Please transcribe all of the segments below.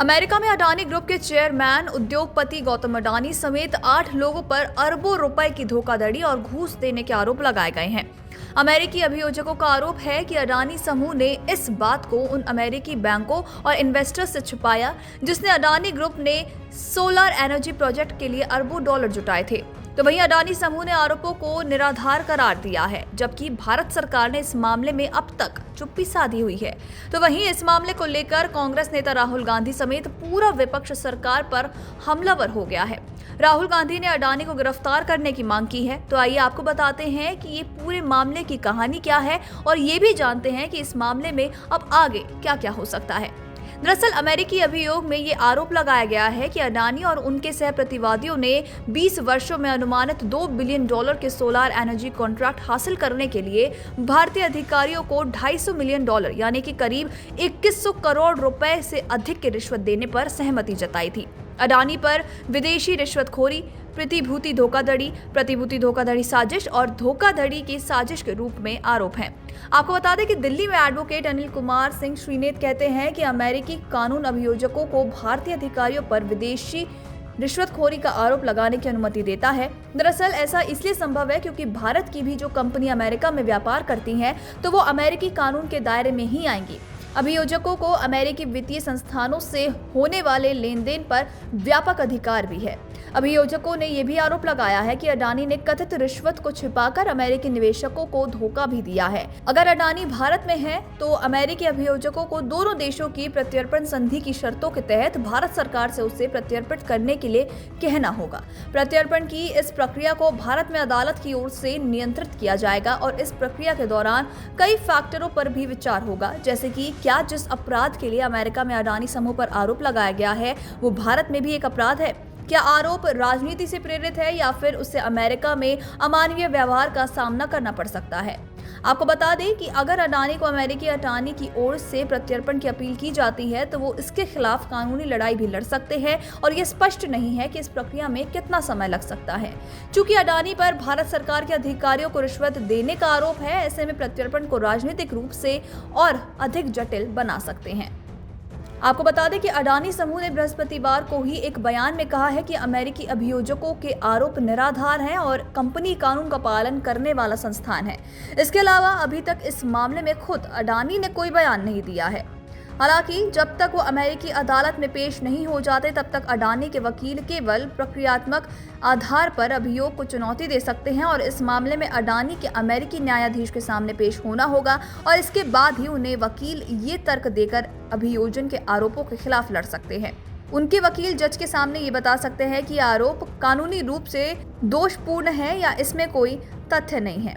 America में Adani group के chairman उद्योगपति गौतम अडानी समेत 8 लोगों पर अरबों रुपए की धोखाधड़ी और घूस देने के आरोप लगाए गए हैं। अमेरिकी अभियोजकों का आरोप है कि अडानी समूह ने इस बात को उन अमेरिकी बैंकों और इन्वेस्टर्स से छुपाया जिसने अडानी ग्रुप ने सोलर एनर्जी प्रोजेक्ट के लिए अरबों डॉलर जुटाए थे। तो वहीं अडानी समूह ने आरोपों को निराधार करार दिया है, जबकि भारत सरकार ने इस मामले में अब तक चुप्पी साधी हुई है। तो वहीं इस मामले को लेकर कांग्रेस नेता राहुल गांधी समेत पूरा विपक्ष सरकार पर हमलावर हो गया है। राहुल गांधी ने अडानी को गिरफ्तार करने की मांग की है। तो आइए आपको बताते हैं कि ये पूरे मामले की कहानी क्या है और ये भी जानते हैं कि इस मामले में अब आगे क्या क्या हो सकता है। दरअसल अमेरिकी अभियोग में ये आरोप लगाया गया है कि अडानी और उनके सह प्रतिवादियों ने 20 वर्षों में अनुमानित $2 बिलियन के सोलर एनर्जी कॉन्ट्रैक्ट हासिल करने के लिए भारतीय अधिकारियों को $250 मिलियन यानी कि करीब 2100 करोड़ रुपए से अधिक की रिश्वत देने पर सहमति जताई थी। अडानी पर विदेशी रिश्वतखोरी, प्रतिभूति धोखाधड़ी साजिश और धोखाधड़ी की साजिश के रूप में आरोप हैं। आपको बता दें कि दिल्ली में एडवोकेट अनिल कुमार सिंह श्रीनेत कहते हैं कि अमेरिकी कानून अभियोजकों को भारतीय अधिकारियों पर विदेशी रिश्वतखोरी का आरोप लगाने की अनुमति देता है। दरअसल ऐसा इसलिए संभव है क्योंकि भारत की भी जो कंपनी अमेरिका में व्यापार करती हैं तो वो अमेरिकी कानून के दायरे में ही आएंगी। अभियोजकों को अमेरिकी वित्तीय संस्थानों से होने वाले लेन देन पर व्यापक अधिकार भी है। अभियोजकों ने यह भी आरोप लगाया है कि अडानी ने कथित रिश्वत को छिपाकर अमेरिकी निवेशकों को धोखा भी दिया है। अगर अडानी भारत में है तो अमेरिकी अभियोजकों को दोनों देशों की प्रत्यर्पण संधि की शर्तों के तहत भारत सरकार से उसे प्रत्यर्पित करने के लिए कहना होगा। प्रत्यर्पण की इस प्रक्रिया को भारत में अदालत की ओर से नियंत्रित किया जाएगा और इस प्रक्रिया के दौरान कई फैक्टरों पर भी विचार होगा, जैसे कि क्या जिस अपराध के लिए अमेरिका में अडानी समूह पर आरोप लगाया गया है वो भारत में भी एक अपराध है। क्या आरोप राजनीति से प्रेरित है या फिर उससे अमेरिका में अमानवीय व्यवहार का सामना करना पड़ सकता है। आपको बता दें कि अगर अडानी को अमेरिकी अटार्नी की ओर से प्रत्यर्पण की अपील की जाती है तो वो इसके खिलाफ कानूनी लड़ाई भी लड़ सकते हैं और ये स्पष्ट नहीं है कि इस प्रक्रिया में कितना समय लग सकता है। चूंकि अडानी पर भारत सरकार के अधिकारियों को रिश्वत देने का आरोप है, ऐसे में प्रत्यर्पण को राजनीतिक रूप से और अधिक जटिल बना सकते हैं। आपको बता दें कि अडानी समूह ने बृहस्पतिवार को ही एक बयान में कहा है कि अमेरिकी अभियोजकों के आरोप निराधार हैं और कंपनी कानून का पालन करने वाला संस्थान है। इसके अलावा अभी तक इस मामले में खुद अडानी ने कोई बयान नहीं दिया है। हालांकि जब तक वो अमेरिकी अदालत में पेश नहीं हो जाते तब तक अडानी के वकील केवल प्रक्रियात्मक आधार पर अभियोग को चुनौती दे सकते हैं और इस मामले में अडानी के अमेरिकी न्यायाधीश के सामने पेश होना होगा और इसके बाद ही उन्हें वकील ये तर्क देकर अभियोजन के आरोपों के खिलाफ लड़ सकते हैं। उनके वकील जज के सामने ये बता सकते हैं कि आरोप कानूनी रूप से दोषपूर्ण है या इसमें कोई तथ्य नहीं है।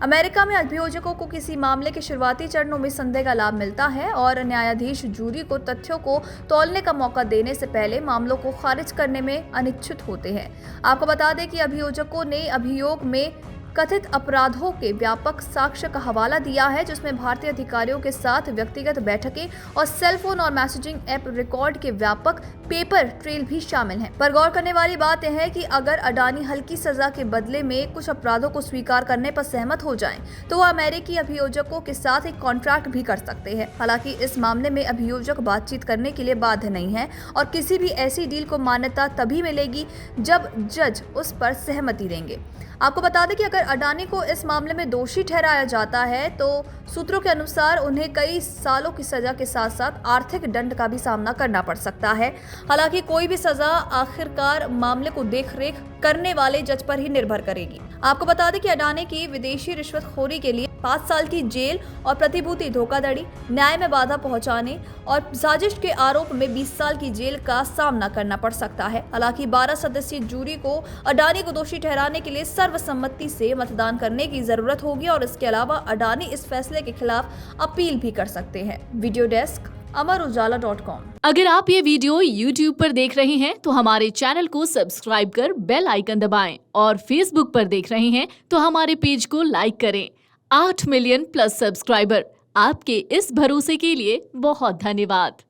अमेरिका में अभियोजकों को किसी मामले के शुरुआती चरणों में संदेह का लाभ मिलता है और न्यायाधीश जूरी को तथ्यों को तौलने का मौका देने से पहले मामलों को खारिज करने में अनिच्छुक होते हैं। आपको बता दें कि अभियोजकों ने अभियोग में कथित अपराधों के व्यापक साक्ष्य का हवाला दिया है, जिसमें भारतीय अधिकारियों के साथ व्यक्तिगत बैठकें और सेलफोन और मैसेजिंग ऐप रिकॉर्ड के व्यापक पेपर ट्रेल भी शामिल हैं। पर गौर करने वाली बात यह है कि अगर अडानी हल्की सजा के बदले में कुछ अपराधों को स्वीकार करने पर सहमत हो जाएं, तो वह अमेरिकी अभियोजकों के साथ एक कॉन्ट्रैक्ट भी कर सकते हैं। हालांकि इस मामले में अभियोजक बातचीत करने के लिए बाध्य नहीं है और किसी भी ऐसी डील को मान्यता तभी मिलेगी जब जज उस पर सहमति देंगे। आपको बता दें कि अगर अडानी को इस मामले में दोषी ठहराया जाता है तो सूत्रों के अनुसार उन्हें कई सालों की सजा के साथ साथ आर्थिक दंड का भी सामना करना पड़ सकता है। हालांकि कोई भी सजा आखिरकार मामले को देखरेख करने वाले जज पर ही निर्भर करेगी। आपको बता दें कि अडानी की विदेशी रिश्वतखोरी के लिए 5 साल की जेल और प्रतिभूति धोखाधड़ी, न्याय में बाधा पहुंचाने और साजिश के आरोप में 20 साल की जेल का सामना करना पड़ सकता है। हालांकि 12 सदस्यीय जूरी को अडानी को दोषी ठहराने के लिए सर्वसम्मति से मतदान करने की जरूरत होगी और इसके अलावा अडानी इस फैसले के खिलाफ अपील भी कर सकते हैं। वीडियो डेस्क अमरउजाला.com। अगर आप ये वीडियो YouTube पर देख रहे हैं तो हमारे चैनल को सब्सक्राइब कर बेल आइकन दबाएं और Facebook पर देख रहे हैं तो हमारे पेज को लाइक करें। 8 मिलियन प्लस सब्सक्राइबर, आपके इस भरोसे के लिए बहुत धन्यवाद।